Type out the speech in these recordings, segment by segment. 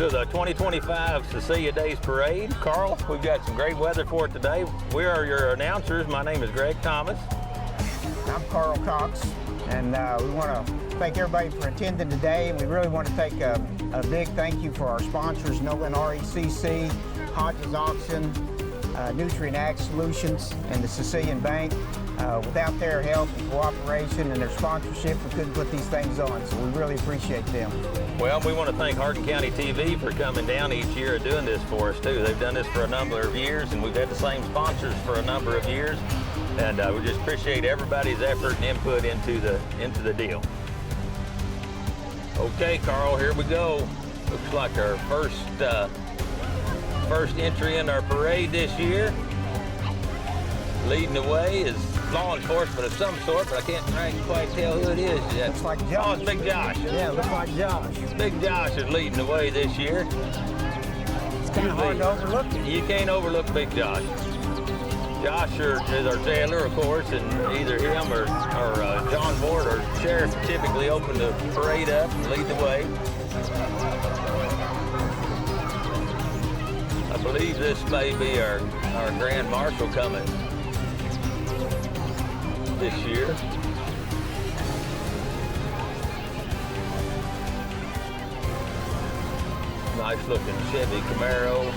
to the 2025 Cecilia Days Parade. Carl, we've got some great weather for it today. We are your announcers. My name is Greg Thomas. I'm Carl Cox, and we want to thank everybody for attending today. And we really want to take a big thank you for our sponsors, Nolan RECC, Hodges Auction, Nutrient Ag Solutions, and the Sicilian Bank. Without their help and cooperation and their sponsorship, we couldn't put these things on, so we really appreciate them. Well, we want to thank HCEC-TV for coming down each year and doing this for us, too. They've done this for a number of years, and we've had the same sponsors for a number of years. And we just appreciate everybody's effort and input into the deal. Okay, Carl, here we go. Looks like our first entry in our parade this year. Leading the way is law enforcement of some sort, but I can't quite tell who it is yet. Looks like Josh. Oh, it's Big Josh. Yeah, looks like Josh. Big Josh is leading the way this year. It's kind of hard to overlook it. You can't overlook Big Josh. Josh is our jailer, of course, and either him or John Ward or Sheriff typically open the parade up and lead the way. I believe this may be our Grand Marshal coming this year. Nice looking Chevy Camaro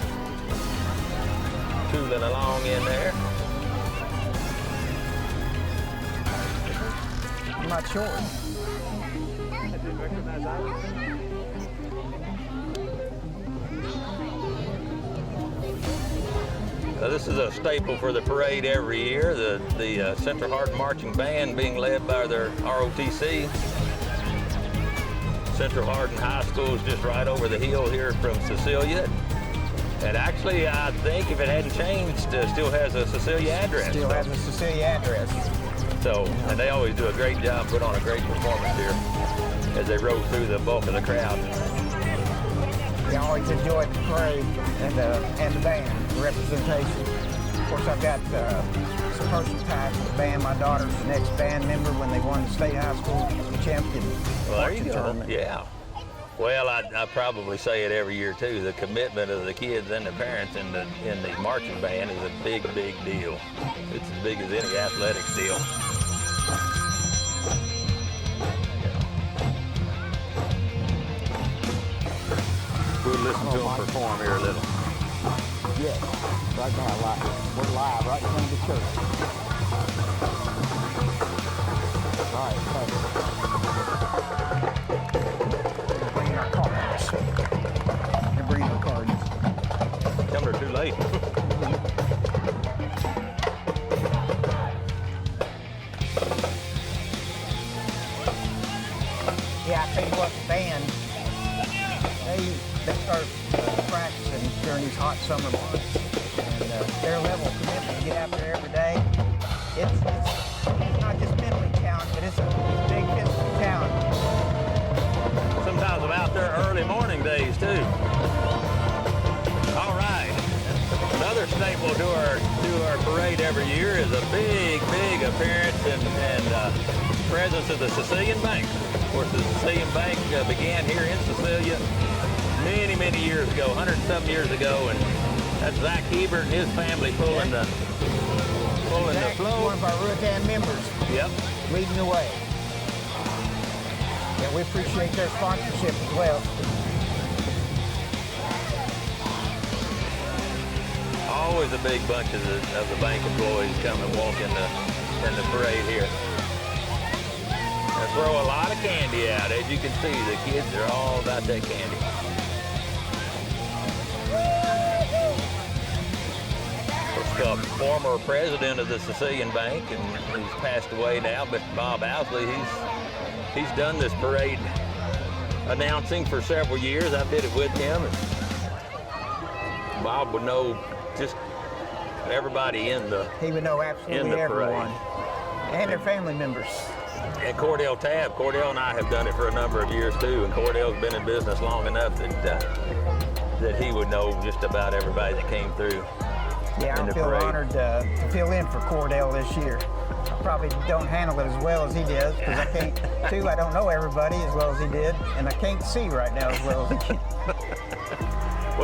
tooling along in there. I'm not sure. This is a staple for the parade every year. The Central Hardin Marching Band being led by their ROTC. Central Hardin High School is just right over the hill here from Cecilia. And actually, I think if it hadn't changed, still has a Cecilia address. Still has a Cecilia address. So, and they always do a great job, put on a great performance here as they roll through the bulk of the crowd. We always enjoyed the parade and the band, the representation. Of course, I've got some personal ties with the band. My daughter's the next band member when they won the state high school champion. Well, there you go. Tournament. Yeah. Well, I probably say it every year too. The commitment of the kids and the parents in the marching band is a big, big deal. It's as big as any athletics deal. We'll listen to them perform here a little. Yes, right now, we're live right in front of the church. All right, perfect. Bring our cards. They're bringing our cards. Tell them they're too late. Yeah, I tell you what, the band, they start practicing during these hot summer months, and their level of commitment to get out there every day, it's not just mentally challenging, but it's a big physical challenge. Sometimes I'm out there early morning days too. All right. Another staple to our parade every year is a big, big appearance and presence of the Sicilian Bank. Of course, the Sicilian Bank began here in Cecilia many, many years ago, 100-some years ago, and that's Zach Hebert and his family pulling the flow. One of our Rutan members. Yep. Leading the way. Yeah, we appreciate their sponsorship as well. Always a big bunch of the bank employees come and walk in the parade here. They throw a lot of candy out. As you can see, the kids are all about that candy. The former president of the Sicilian Bank, and he's passed away now, but Bob Owsley, he's done this parade announcing for several years. I did it with him, and Bob would know just everybody in the He would know absolutely everyone. Parade. And their family members. And Cordell Tabb. Cordell and I have done it for a number of years too, and Cordell's been in business long enough that he would know just about everybody that came through. Yeah, I feel honored to fill in for Cordell this year. I probably don't handle it as well as he does, because I can't, too, I don't know everybody as well as he did, and I can't see right now as well as he can.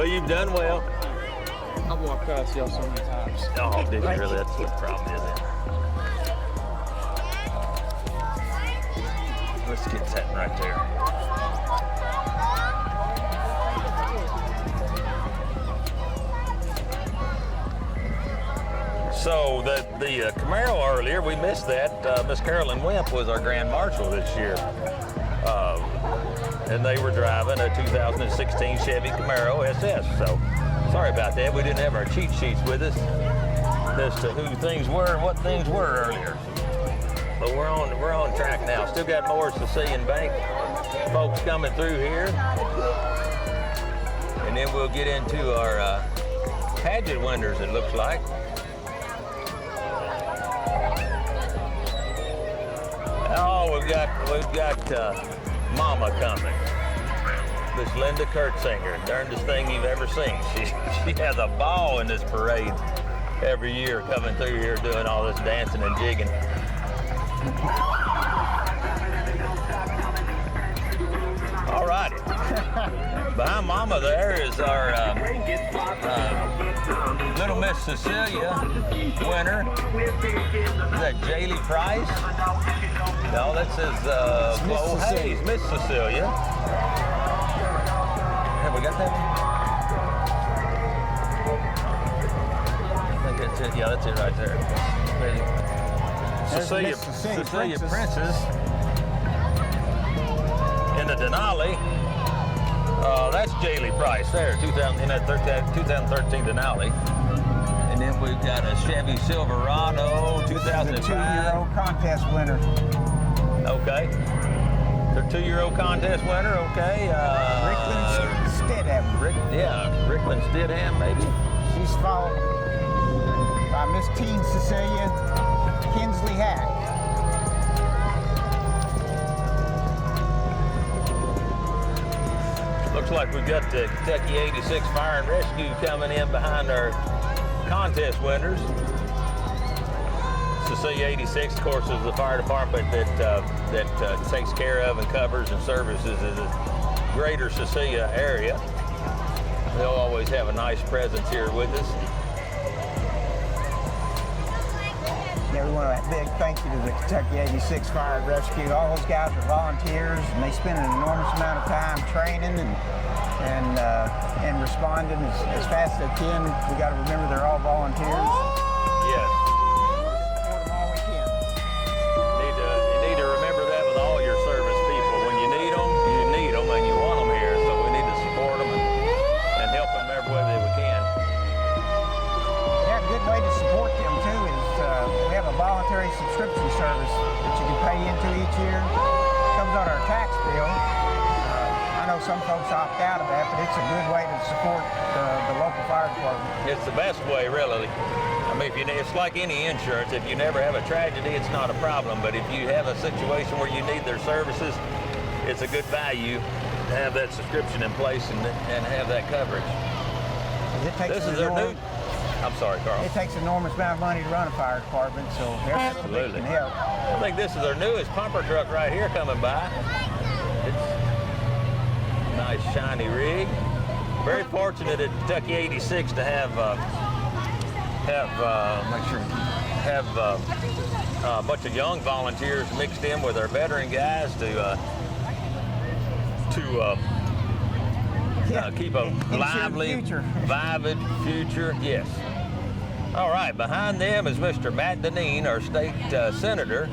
Well, you've done well. I walked past y'all so many times. Oh, did you really? That's what the problem is. Let's get that right there. So the Camaro earlier, we missed that. Miss Carolyn Wimp was our Grand Marshal this year. And they were driving a 2016 Chevy Camaro SS. So sorry about that. We didn't have our cheat sheets with us as to who things were and what things were earlier. But we're on track now. Still got more Sicilian Bank folks coming through here. And then we'll get into our pageant winners, it looks like. Oh, we've got Mama coming. Miss Linda Kurtzinger, darndest thing you've ever seen. She has a ball in this parade every year, coming through here doing all this dancing and jigging. All righty. Behind Mama there is our Little Miss Cecilia winner. Is that Jaylee Price? No, that says Chloe Hayes. Miss Cecilia. Have we got that one? I think that's it. Yeah, that's it right there. Cecilia Princess in the Denali. That's Jaylee Price there, 2013 Denali. And then we've got a Chevy Silverado 2005. The 2-year-old contest winner. Okay. The 2-year-old contest winner, okay. Rickland Stidham. Rickland Stidham, maybe. She's followed by Miss Teen Cecilia Kinsley Hack. Looks like we've got the Kentucky 86 Fire and Rescue coming in behind our contest winners. Cecilia 86, of course, is the fire department that takes care of and covers and services the greater Cecilia area. They'll always have a nice presence here with us. Yeah, we want a big thank you to the Kentucky 86 Fire and Rescue. All those guys are volunteers, and they spend an enormous amount of time training and responding as fast as they can. We got to remember they're all volunteers. Yes. Support them all we can. You need to remember that with all your service people. When you need them and you want them here. So we need to support them and help them every way that we can. Yeah, a good way to support them too is we have a voluntary subscription service that you can pay into each year. It comes on our tax bill. I know some folks opt out of that, but it's a good way to support the local fire department. It's the best way, really. I mean, it's like any insurance. If you never have a tragedy, it's not a problem. But if you have a situation where you need their services, it's a good value to have that subscription in place and have that coverage. This is their new. I'm sorry, Carl. It takes an enormous amount of money to run a fire department, so everybody can help. I think this is their newest pumper truck right here coming by. It's a nice shiny rig. Very fortunate at Kentucky 86 to have a bunch of young volunteers mixed in with our veteran guys to keep a lively, vivid future. Yes. All right, behind them is Mr. Matt Deneen, our state senator.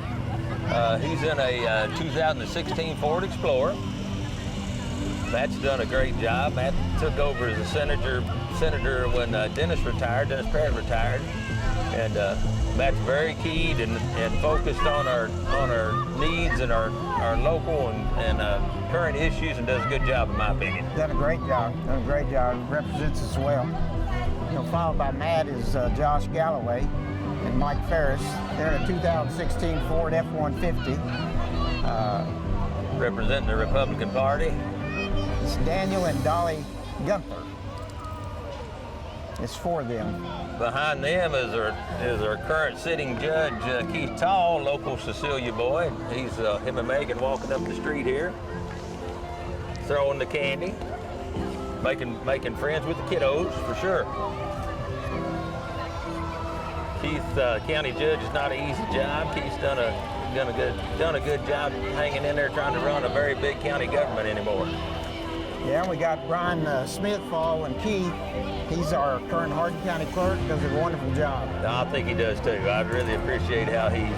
He's in a 2016 Ford Explorer. Matt's done a great job. Matt took over as a senator when Dennis Parrott retired. And Matt's very keyed and focused on our needs and our local and current issues, and does a good job in my opinion. Done a great job. Represents us well. Followed by Matt is Josh Galloway and Mike Ferris. They're in a 2016 Ford F-150. Representing the Republican Party. It's Daniel and Dolly Gunther. It's for them. Behind them is our current sitting judge, Keith Tall, local Cecilia boy. He's him and Megan walking up the street here, throwing the candy. making friends with the kiddos for sure. Keith, county judge is not an easy job. Keith's done a good job hanging in there trying to run a very big county government anymore. Yeah, we got Brian Smith following Keith. He's our current Hardin County clerk. Does a wonderful job. I think he does too. I really appreciate how he's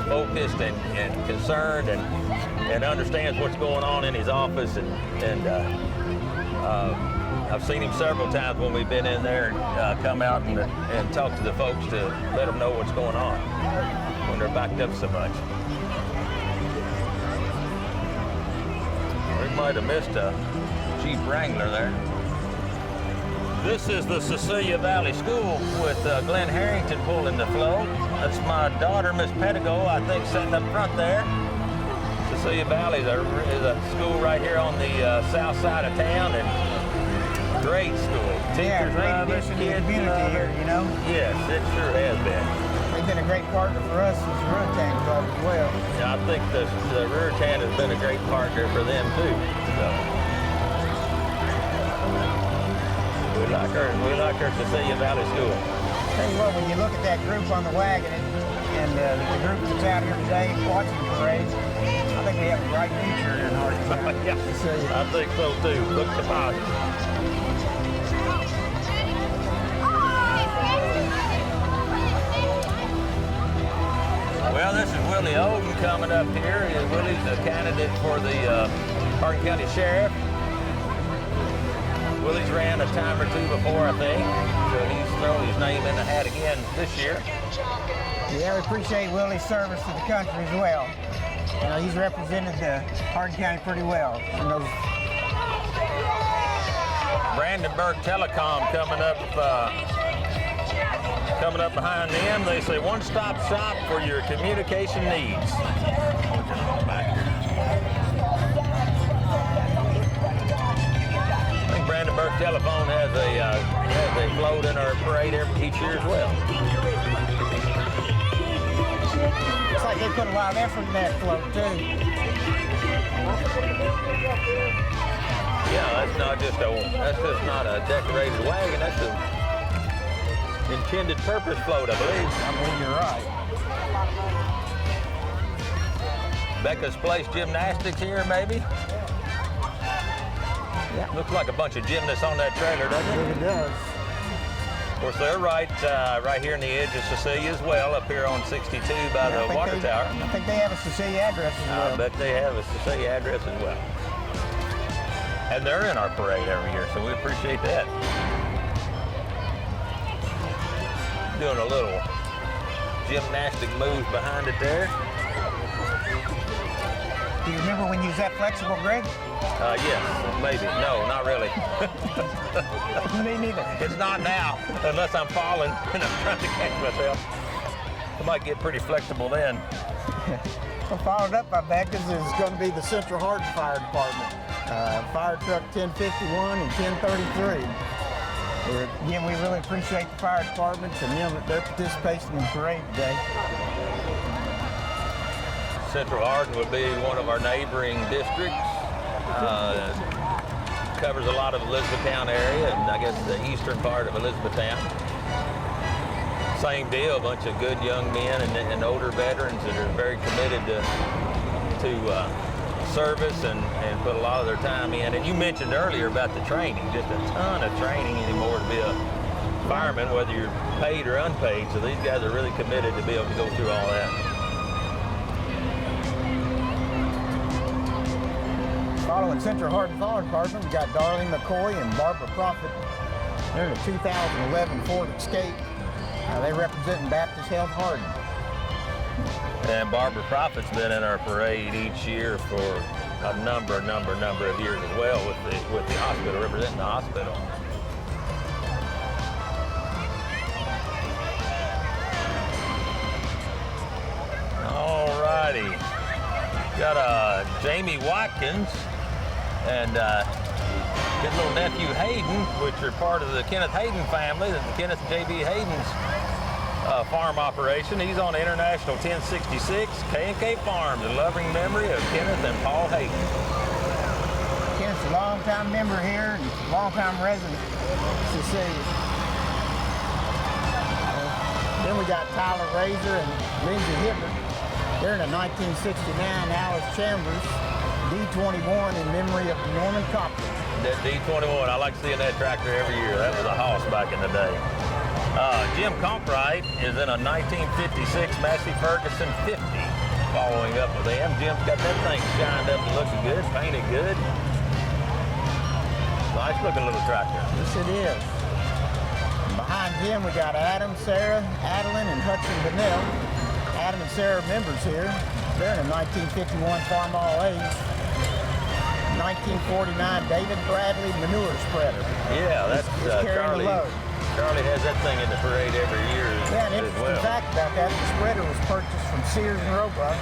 focused and concerned and understands what's going on in his office. And I've seen him several times when we've been in there and come out and talk to the folks to let them know what's going on when they're backed up so much. We might have missed a Jeep Wrangler there. This is the Cecilia Valley School with Glenn Harrington pulling the float. That's my daughter, Miss Pettigo, I think, sitting up front there. Cecilia Valley is a school right here on the south side of town, and great school. Yeah, Teachers great love it, addition to the kids community love here, it. you know. Yes, it sure has been. They've been a great partner for us as the Ruritan Club as well. Yeah, I think the Ruritan has been a great partner for them too. So we like our Cecilia Valley School. Tell you what, when you look at that group on the wagon and the group that's out here today watching the parade, I think we have a bright future in Hardin County. Yeah, Cecilia. I think so too. Look to positive. Well, this is Willie Oden coming up here. Willie's a candidate for the Hardin County Sheriff. Willie's ran a time or two before, I think, so he's thrown his name in the hat again this year. Yeah, we appreciate Willie's service to the country as well. You know, he's represented the Hardin County pretty well. And those Brandenburg Telecom coming up behind them. They say one-stop shop for your communication needs. I think Brandenburg Telephone has a float in our parade each year as well. looks like they put a lot of effort in that float too. Yeah, that's just not a decorated wagon. That's an intended purpose float, I believe. I believe you're right. Becca's Place Gymnastics here, maybe? Yeah. Looks like a bunch of gymnasts on that trailer, doesn't it? It does. Of course, they're right here in the edge of Cecilia as well, up here on 62 by the water tower. I think they have a Cecilia address as well. I bet they have a Cecilia address as well. And they're in our parade every year, so we appreciate that. Doing a little gymnastic move behind it there. Do you remember when you was that flexible, Greg? Yes, maybe. No, not really. Me neither. It's not now, unless I'm falling and I'm trying to catch myself. I might get pretty flexible then. Well, followed up by Becca's is going to be the Central Hardin Fire Department. Fire truck 1051 and 1033. Again, we really appreciate the fire departments and their participation in the parade today. Central Hardin would be one of our neighboring districts. Covers a lot of Elizabethtown area and I guess the eastern part of Elizabethtown. Same deal, a bunch of good young men and older veterans that are very committed to service and put a lot of their time in. And you mentioned earlier about the training, just a ton of training anymore to be a fireman, whether you're paid or unpaid. So these guys are really committed to be able to go through all that. Following Central Hardin Fire Department, we got Darlene McCoy and Barbara Prophet. They're in a 2011 Ford Escape. They represent Baptist Health Hardin. And Barbara Prophet's been in our parade each year for a number of years as well with the hospital, representing the hospital. All righty. Got Jamie Watkins and his little nephew Hayden, which are part of the Kenneth Hayden family, the Kenneth J.B. Hayden's farm operation. He's on International 1066, K&K Farms, in loving memory of Kenneth and Paul Hayden. Kenneth's a Long-time member here and long-time resident, Cecilia. Then we got Tyler Razor and Lindsay Hibbert. They're in a 1969 Alice Chambers D21 in memory of Norman Copley. That D21, I like seeing that tractor every year. That was a hoss back in the day. Jim Conkright is in a 1956 Massey Ferguson 50. Following up with them, Jim's got that thing shined up and looking good, painted good. Nice looking little tractor. Yes, it is. Behind Jim, we got Adam, Sarah, Adeline, and Hudson Bennell. Adam and Sarah are members here. They're in a 1951 Farm All Age. 1949 David Bradley manure spreader. Yeah, that's carrying the Charlie. load. Charlie has that thing in the parade every year Yeah, and as interesting well. fact about that, the spreader was purchased from Sears and Roebuck,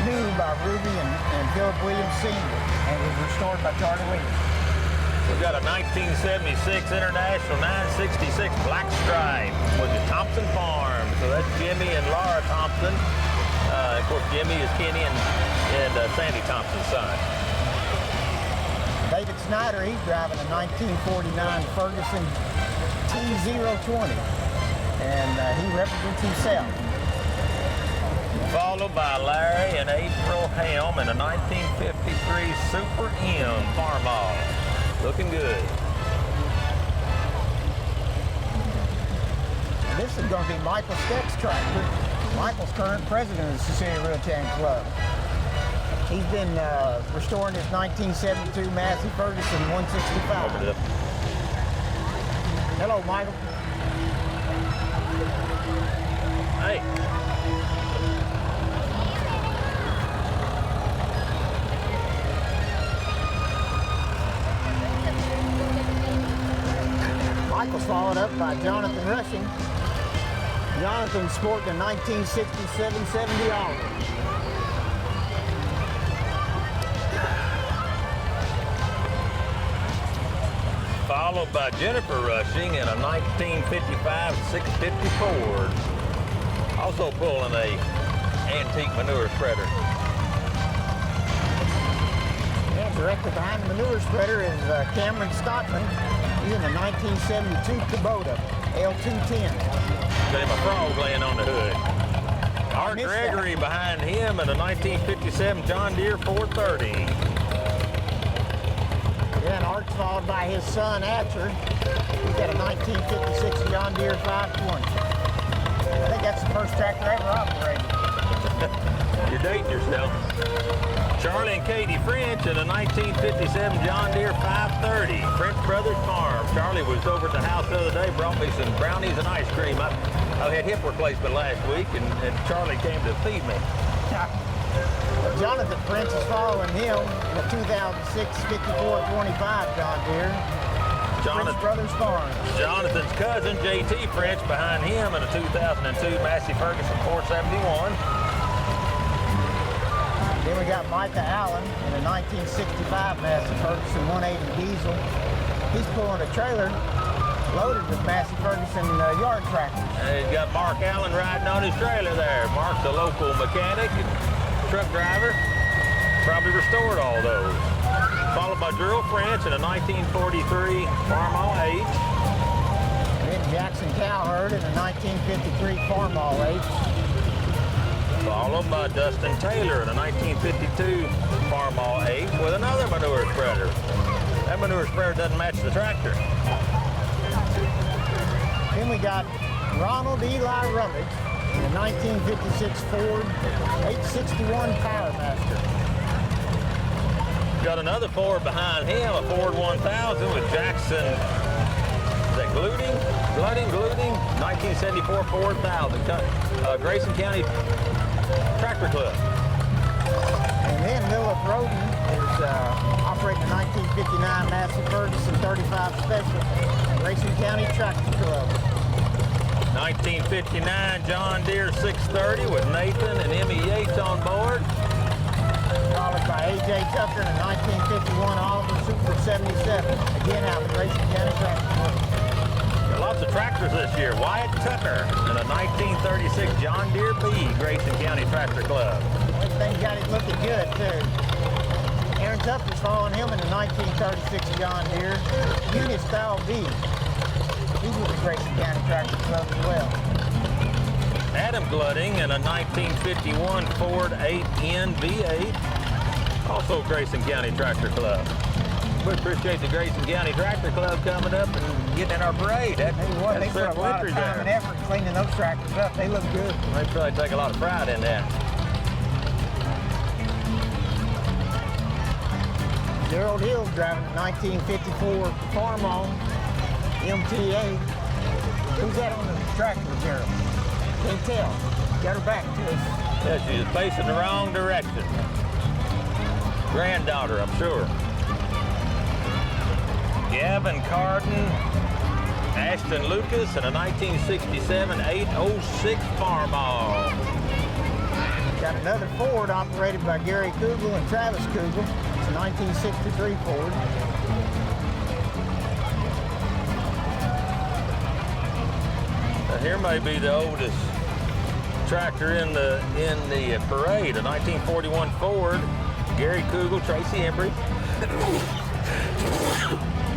new by Ruby and Philip Williams Sr., and was restored by Charlie Williams. We've got a 1976 International 966 Black Stripe with the Thompson Farm. So that's Jimmy and Laura Thompson. Of course, Jimmy is Kenny and Sandy Thompson's son. David Snyder, he's driving a 1949 Ferguson T020, and he represents himself. Followed by Larry and April Helm in a 1953 Super M Farmall. Looking good. This is going to be Michael Steck's tractor. Michael's current president of the Cecilia Realtime Club. He's been restoring his 1972 Massey Ferguson 165. Open it up. Hello, Michael. Hey. Michael's followed up by Jonathan Rushing. Jonathan sporting a 1967 70 Olive. Followed by Jennifer Rushing in a 1955 650 Ford. Also pulling a antique manure spreader. Yeah, directly behind the manure spreader is Cameron Stockman. He's in a 1972 Kubota L210. Got him a frog laying on the hood. Art Gregory behind him in a 1957 John Deere 430. Yeah, and Art's followed by his son, Atcher. He's got a 1956 John Deere 520. I think that's the first tractor ever operated. You're dating yourself. Charlie and Katie French in a 1957 John Deere 530, French Brothers Farm. Charlie was over at the house the other day, brought me some brownies and ice cream. I had hip replacement last week, and Charlie came to feed me. Jonathan Prince is following him in a 2006 5425 John Deere. French Brothers Farm. Jonathan's cousin, J.T. French, behind him in a 2002 Massey Ferguson 471. Then we got Micah Allen in a 1965 Massey Ferguson 180 diesel. He's pulling a trailer loaded with Massey Ferguson yard tractors. And he's got Mark Allen riding on his trailer there. Mark's a local mechanic and truck driver. Probably restored all those. Followed by Drew French in a 1943 Farmall H. Then Jackson Cowherd in a 1953 Farmall H. Followed by Dustin Taylor in a 1952 Farmall 8 with another manure spreader. That manure spreader doesn't match the tractor. Then we got Ronald Eli Rummage in a 1956 Ford 861 Powermaster. Got another Ford behind him, a Ford 1000 with Jackson, is that Gluding? 1974 Ford 1000, Grayson County Tractor Club. And then Lilith Roden is operating a 1959 Massey Ferguson 35 Special, Grayson County Tractor Club. 1959 John Deere 630 with Nathan and Emmy Yates on board. Followed by A.J. Tucker in a 1951 Oliver Super 77, again out of Grayson County Tractor Club. Lots of tractors this year. Wyatt Tucker in a 1936 John Deere B, Grayson County Tractor Club. Everything's got it looking good, too. Aaron Aaron Tupper's following him in the 1936 John Deere Unit Style V. He's with the Grayson County Tractor Club as well. Adam Gludding in a 1951 Ford 8N V8, also Grayson County Tractor Club. We appreciate the Grayson County Tractor Club coming up and getting in our parade. They put a lot of time and effort cleaning those tractors up. They look good. They probably take a lot of pride in that. Gerald Hill's driving a 1954 Farmall MTA. Who's that on the tractor, Gerald? Can't tell. Got her back to us. Yeah, she's facing the wrong direction. Granddaughter, I'm sure. Gavin Carden, Ashton Lucas, and a 1967 806 Farmall. Got another Ford operated by Gary Kugel and Travis Kugel. It's a 1963 Ford. Now here may be the oldest tractor in the parade, a 1941 Ford, Gary Kugel, Tracy Embry.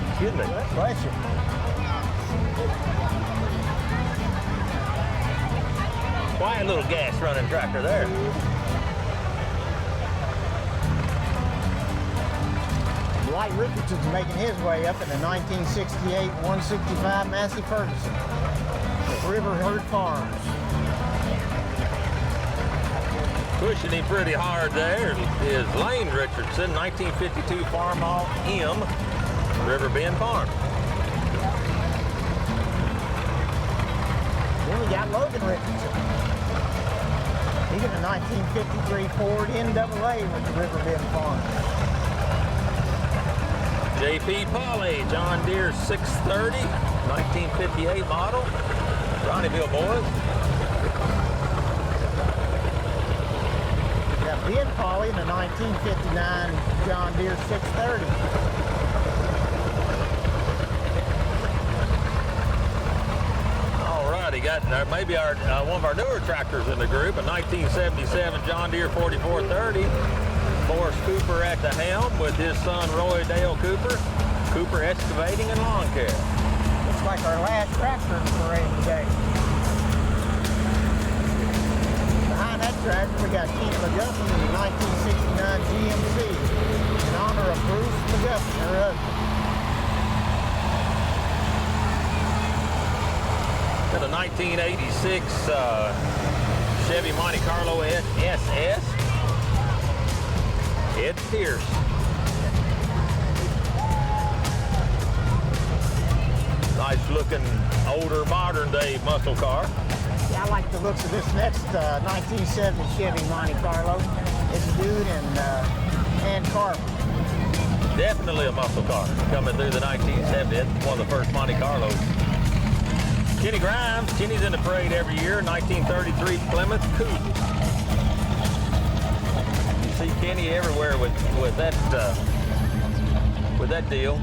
Excuse me. Bless you. Quiet little gas running tractor there. Dwight Richardson's making his way up in the 1968 165 Massey Ferguson with River Herd Farms. Pushing him pretty hard there is Lane Richardson, 1952 Farmall M, Riverbend Farm. Then we got Logan Richardson. He's in a 1953 Ford NAA with the Riverbend Farm. J.P. Pauley, John Deere 630, 1958 model, Ronnieville boys. Got Ben Pauley in the 1959 John Deere 630. He got maybe one of our newer tractors in the group, a 1977 John Deere 4430. Forrest Cooper at the helm with his son Roy Dale Cooper. Cooper Excavating and Lawn Care. Looks like our last tractor in the parade today. Behind that tractor we got Keith McGuffin in the 1969 GMC in honor of Bruce McGuffin, her husband. And a 1986 Chevy Monte Carlo SS. Ed Pierce. Nice looking, older, modern day muscle car. Yeah, I like the looks of this next 1970 Chevy Monte Carlo. It's a dude and Carver. Definitely a muscle car coming through the 1970s. It's one of the first Monte Carlos. Kenny Grimes, Kenny's in the parade every year, 1933 Plymouth Coupe. You see Kenny everywhere with that deal.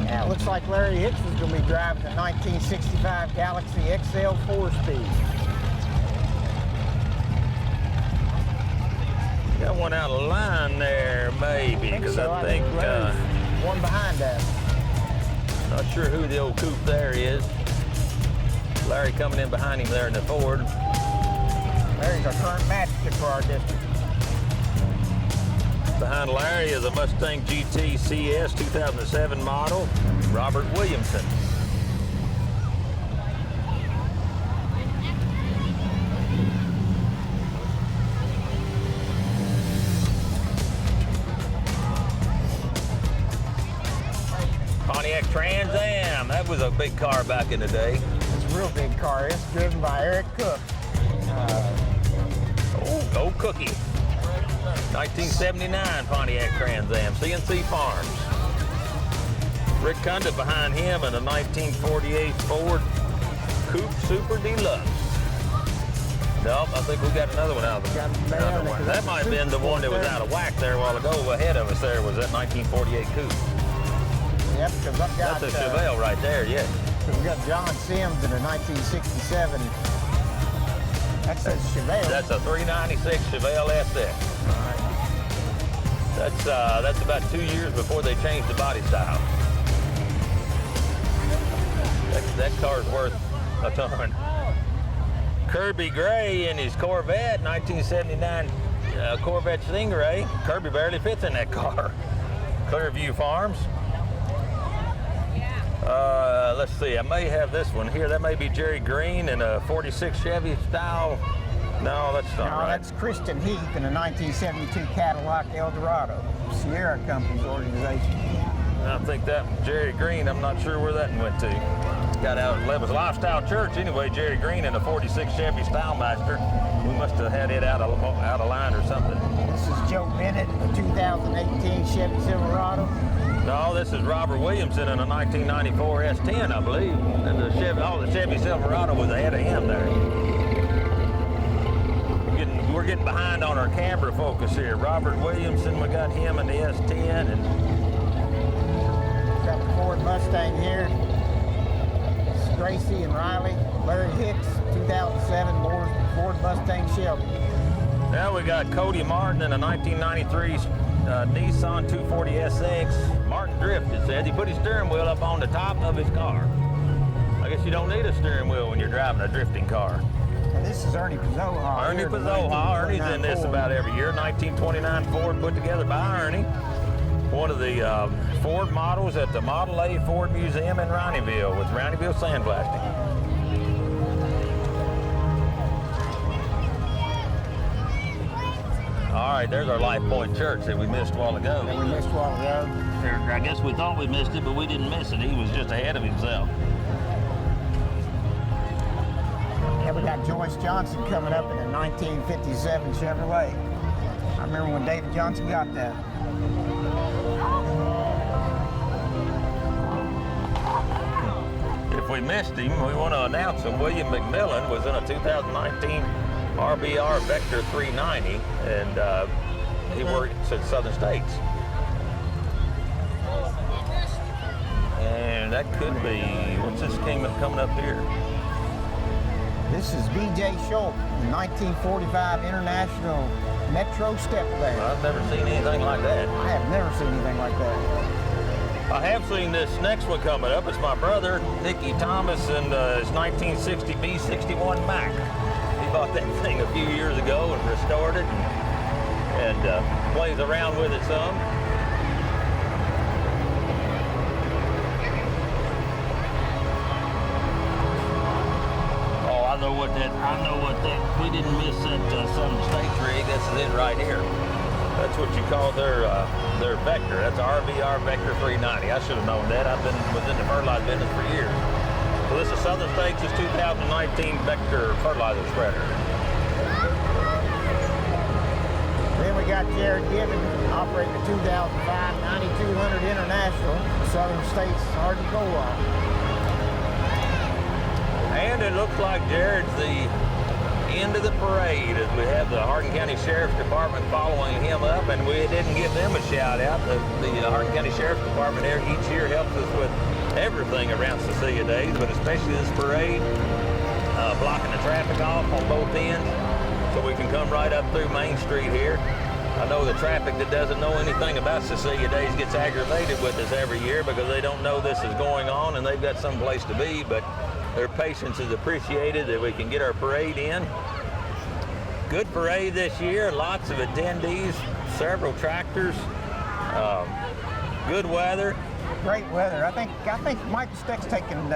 Yeah, it looks like Larry Hicks was going to be driving the 1965 Galaxy XL 4-speed. Got one out of line there, maybe, because I think one behind that. Not sure who the old coupe there is. Larry coming in behind him there in the Ford. Larry's our current matchstick for our district. Behind Larry is a Mustang GT CS 2007 model, Robert Williamson. Pontiac Trans Am, that was a big car back in the day. It's a real big car. It's driven by Eric Cook. Old Cookie. 1979 Pontiac Trans Am, CNC Farms. Rick Cunda behind him in a 1948 Ford Coupe Super Deluxe. Nope, I think we got another one out of the another one. That might have been the one that was out of whack there a while ago. Ahead of us there was that 1948 Coupe. Yep, because I've got... That's a Chevelle right there, yes. Because we got John Sims in a 1967. That's a Chevelle. That's a 396 Chevelle SF. All right. That's about 2 years before they changed the body style. That car's worth a ton. Kirby Gray in his Corvette, 1979 Corvette Stingray. Kirby barely fits in that car. Clearview Farms. Let's see, I may have this one here. That may be Jerry Green in a 46 Chevy style. No, that's not right. That's Kristen Heath in a 1972 Cadillac Eldorado, Sierra Company's organization. I think that Jerry Green, I'm not sure where that one went to. Got out at Levin's Lifestyle Church anyway. Jerry Green in a 46 Chevy Stylemaster. We must have had it out of line or something. This is Joe Bennett, a 2018 Chevy Silverado. No, this is Robert Williamson in a 1994 S10, I believe. And the Chevy Silverado was ahead of him there. We're getting behind on our camera focus here. Robert Williamson, we got him in the S10, and got the Ford Mustang here. It's Gracie and Riley. Larry Hicks, 2007 Ford Mustang Shelby. now we got Cody Martin in a 1993 Nissan 240SX. Martin drifted, said he put his steering wheel up on the top of his car. I guess you don't need a steering wheel when you're driving a drifting car. And this is Ernie Pizzoha. Ernie Pizzoha. Ernie's in this about every year. 1929 Ford put together by Ernie. One of the Ford models at the Model A Ford Museum in Ronnieville with Ronnieville sandblasting. All right, there's our Life Point Church that we missed a while ago. I guess we thought we missed it, but we didn't miss it. He was just ahead of himself. And we got Joyce Johnson coming up in a 1957 Chevrolet. I remember when David Johnson got that. If we missed him, we want to announce him. William McMillan was in a 2019 RBR Vector 390, and he worked at Southern States. And that could be, what's this coming up here? This is B.J. Schultz, the 1945 International Metro Step Van. I've never seen anything like that. I have never seen anything like that. I have seen this next one coming up. It's my brother, Nicky Thomas, and his 1960 B61 Mac. He bought that thing a few years ago and restored it and plays around with it some. Oh, I know what that, we didn't miss that Southern States rig. This is it right here. That's what you call their Vector. That's RVR Vector 390. I should have known that. I've been within the fertilizer business for years. So this is Southern States' 2019 Vector fertilizer spreader. Then we got Jared Gibbon operating the 2005 9200 International. Southern States hard to go on. And it looks like Jared's the end of the parade as we have the Hardin County Sheriff's Department following him up, and we didn't give them a shout out. The Hardin County Sheriff's Department there each year helps us with everything around Cecilia Days, but especially this parade, blocking the traffic off on both ends so we can come right up through Main Street here. I know the traffic that doesn't know anything about Cecilia Days gets aggravated with us every year because they don't know this is going on and they've got some place to be, but their patience is appreciated that we can get our parade in. Good parade this year, lots of attendees, several tractors, good weather. Great weather. I think Mike Steck's taking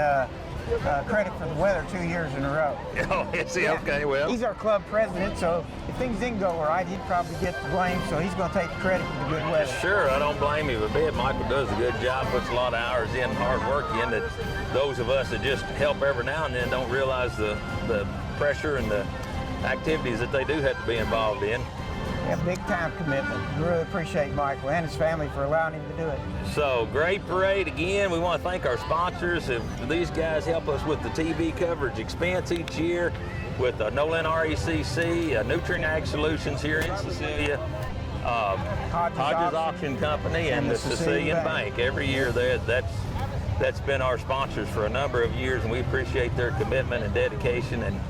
credit for the weather 2 years in a row. Oh, is he? Yeah. Okay, well. He's our club president, so if things didn't go right, he'd probably get the blame, so he's going to take the credit for the good weather. Sure, I don't blame him a bit. Michael does a good job, puts a lot of hours in, hard work in, that those of us that just help every now and then don't realize the pressure and the activities that they do have to be involved in. Yeah, big time commitment. Really appreciate Michael and his family for allowing him to do it. So, great parade again. We want to thank our sponsors. These guys help us with the TV coverage expense each year with Nolan RECC, Nutrient Ag Solutions here in Cecilia, Hodges Auction Company, and the Sicilian Bank. Every year that's been our sponsors for a number of years, and we appreciate their commitment and dedication and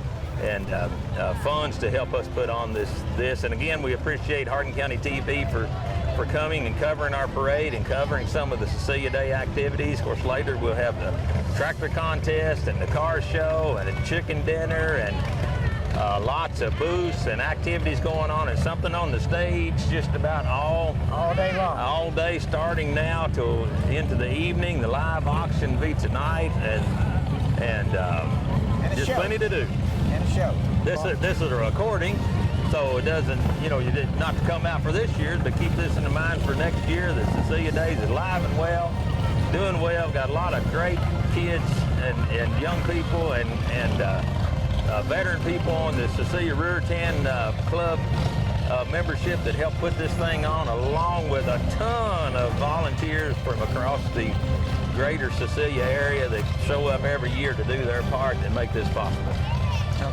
funds to help us put on this. And again, we appreciate Hardin County TV for for coming and covering our parade and covering some of the Cecilia Day activities. Of course, later we'll have the tractor contest and the car show and a chicken dinner and lots of booths and activities going on, and something on the stage just about all day long. All day, starting now till into the evening. The live auction beats at night, and just plenty to do. And a show. This is a recording, so it doesn't, you did not to come out for this year, but keep this in mind for next year. The Cecilia Days is live and well, doing well. Got a lot of great kids and young people and veteran people on the Cecilia Rear 10 Club membership that helped put this thing on, along with a ton of volunteers from across the greater Cecilia area that show up every year to do their part and make this possible.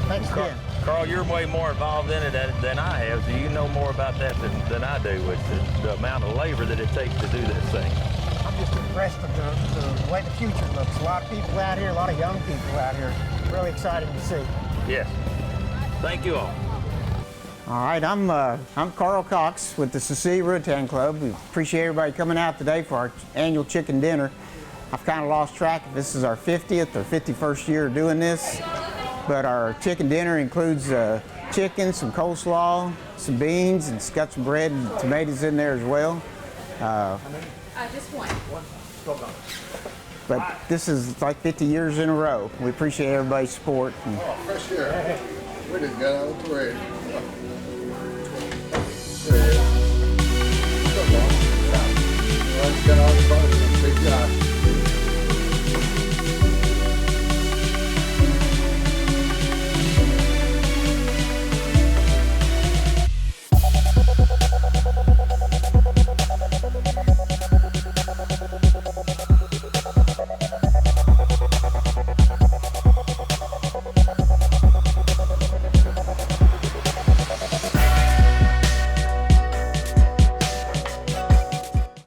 Thanks again. Carl, you're way more involved in it than I have, so you know more about that than I do with the amount of labor that it takes to do this thing. I'm just impressed with the way the future looks. A lot of people out here, a lot of young people out here. Really exciting to see. Yes. Thank you all. All right, I'm Carl Cox with the Cecilia Rear 10 Club. We appreciate everybody coming out today for our annual chicken dinner. I've kind of lost track if this is our 50th or 51st year of doing this, but our chicken dinner includes chicken, some coleslaw, some beans, and it's got some bread and tomatoes in there as well. Just one. But this is like 50 years in a row. We appreciate everybody's support. First year. We just got out of the parade.